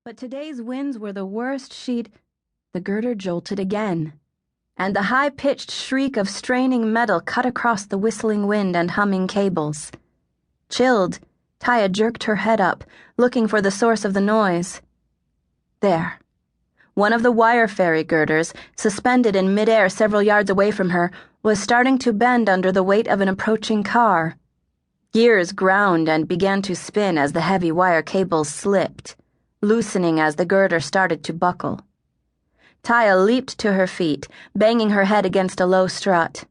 But today's winds were the worst The girder jolted again, and the high-pitched shriek of straining metal cut across the whistling wind and humming cables. Chilled, Taya jerked her head up, looking for the source of the noise. There. One of the wire ferry girders, suspended in midair several yards away from her, was starting to bend under the weight of an approaching car. Gears ground and began to spin as the heavy wire cables slipped, loosening as the girder started to buckle. Taya leaped to her feet, banging her head against a low strut.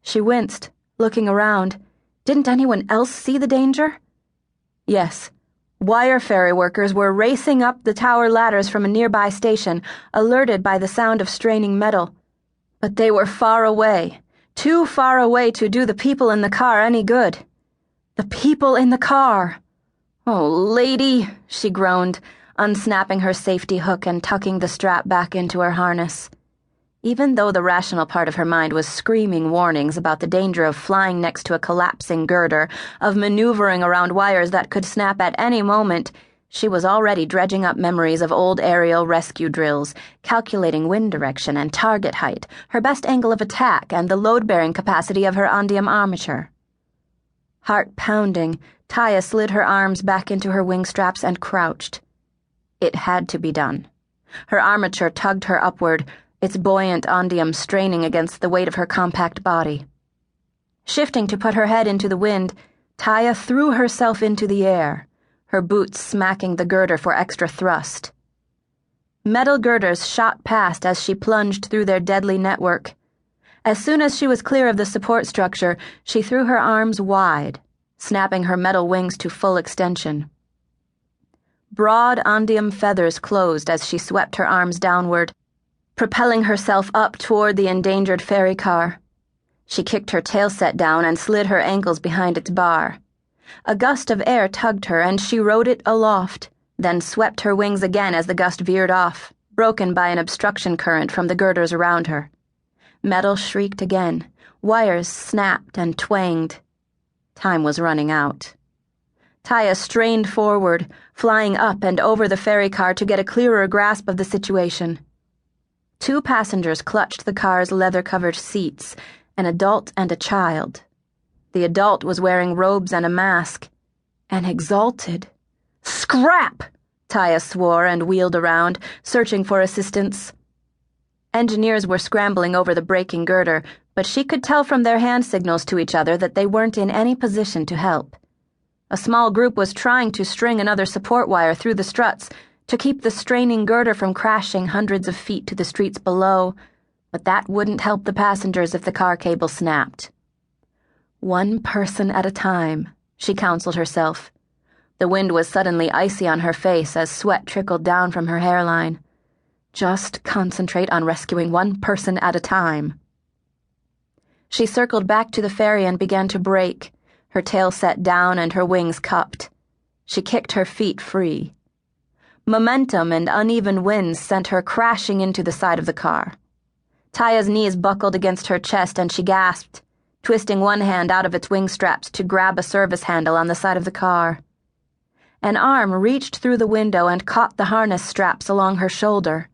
She winced, looking around. Didn't anyone else see the danger? Yes. Wire ferry workers were racing up the tower ladders from a nearby station, alerted by the sound of straining metal. But they were far away, too far away to do the people in the car any good. The people in the car! "Oh, lady," she groaned, unsnapping her safety hook and tucking the strap back into her harness. Even though the rational part of her mind was screaming warnings about the danger of flying next to a collapsing girder, of maneuvering around wires that could snap at any moment, she was already dredging up memories of old aerial rescue drills, calculating wind direction and target height, her best angle of attack, and the load-bearing capacity of her Ondinium armature. Heart pounding, Taya slid her arms back into her wing straps and crouched. It had to be done. Her armature tugged her upward, its buoyant Ondinium straining against the weight of her compact body. Shifting to put her head into the wind, Taya threw herself into the air, her boots smacking the girder for extra thrust. Metal girders shot past as she plunged through their deadly network. As soon as she was clear of the support structure, she threw her arms wide, snapping her metal wings to full extension. Broad Ondinium feathers closed as she swept her arms downward, propelling herself up toward the endangered ferry car. She kicked her tail set down and slid her ankles behind its bar. A gust of air tugged her, and she rode it aloft, then swept her wings again as the gust veered off, broken by an obstruction current from the girders around her. Metal shrieked again. Wires snapped and twanged. Time was running out. Taya strained forward, flying up and over the ferry car to get a clearer grasp of the situation. 2 passengers clutched the car's leather-covered seats, an adult and a child. The adult was wearing robes and a mask, and exalted. "Scrap!" Taya swore and wheeled around, searching for assistance. Engineers were scrambling over the breaking girder, but she could tell from their hand signals to each other that they weren't in any position to help. A small group was trying to string another support wire through the struts to keep the straining girder from crashing hundreds of feet to the streets below, but that wouldn't help the passengers if the car cable snapped. One person at a time, she counseled herself. The wind was suddenly icy on her face as sweat trickled down from her hairline. Just concentrate on rescuing one person at a time. She circled back to the ferry and began to brake, her tail set down and her wings cupped. She kicked her feet free. Momentum and uneven winds sent her crashing into the side of the car. Taya's knees buckled against her chest and she gasped, twisting one hand out of its wing straps to grab a service handle on the side of the car. An arm reached through the window and caught the harness straps along her shoulder.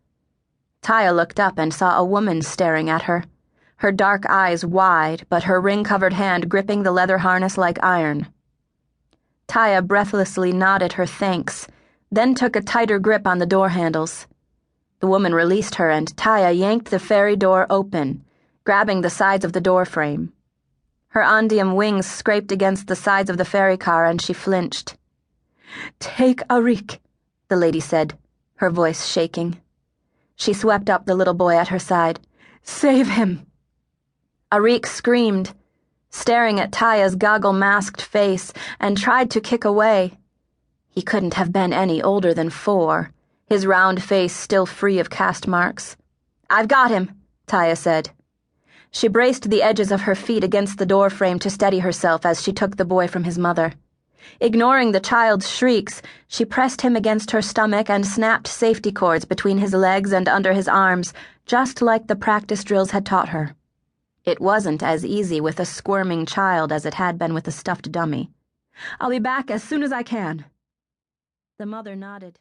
Taya looked up and saw a woman staring at her, her dark eyes wide, but her ring-covered hand gripping the leather harness like iron. Taya breathlessly nodded her thanks, then took a tighter grip on the door handles. The woman released her and Taya yanked the ferry door open, grabbing the sides of the door frame. Her Ondinium wings scraped against the sides of the ferry car and she flinched. "Take Arik," the lady said, her voice shaking. She swept up the little boy at her side. "Save him!" Arik screamed, staring at Taya's goggle-masked face, and tried to kick away. He couldn't have been any older than 4, his round face still free of caste marks. "I've got him," Taya said. She braced the edges of her feet against the door frame to steady herself as she took the boy from his mother. Ignoring the child's shrieks, she pressed him against her stomach and snapped safety cords between his legs and under his arms, just like the practice drills had taught her. It wasn't as easy with a squirming child as it had been with a stuffed dummy. "I'll be back as soon as I can." The mother nodded.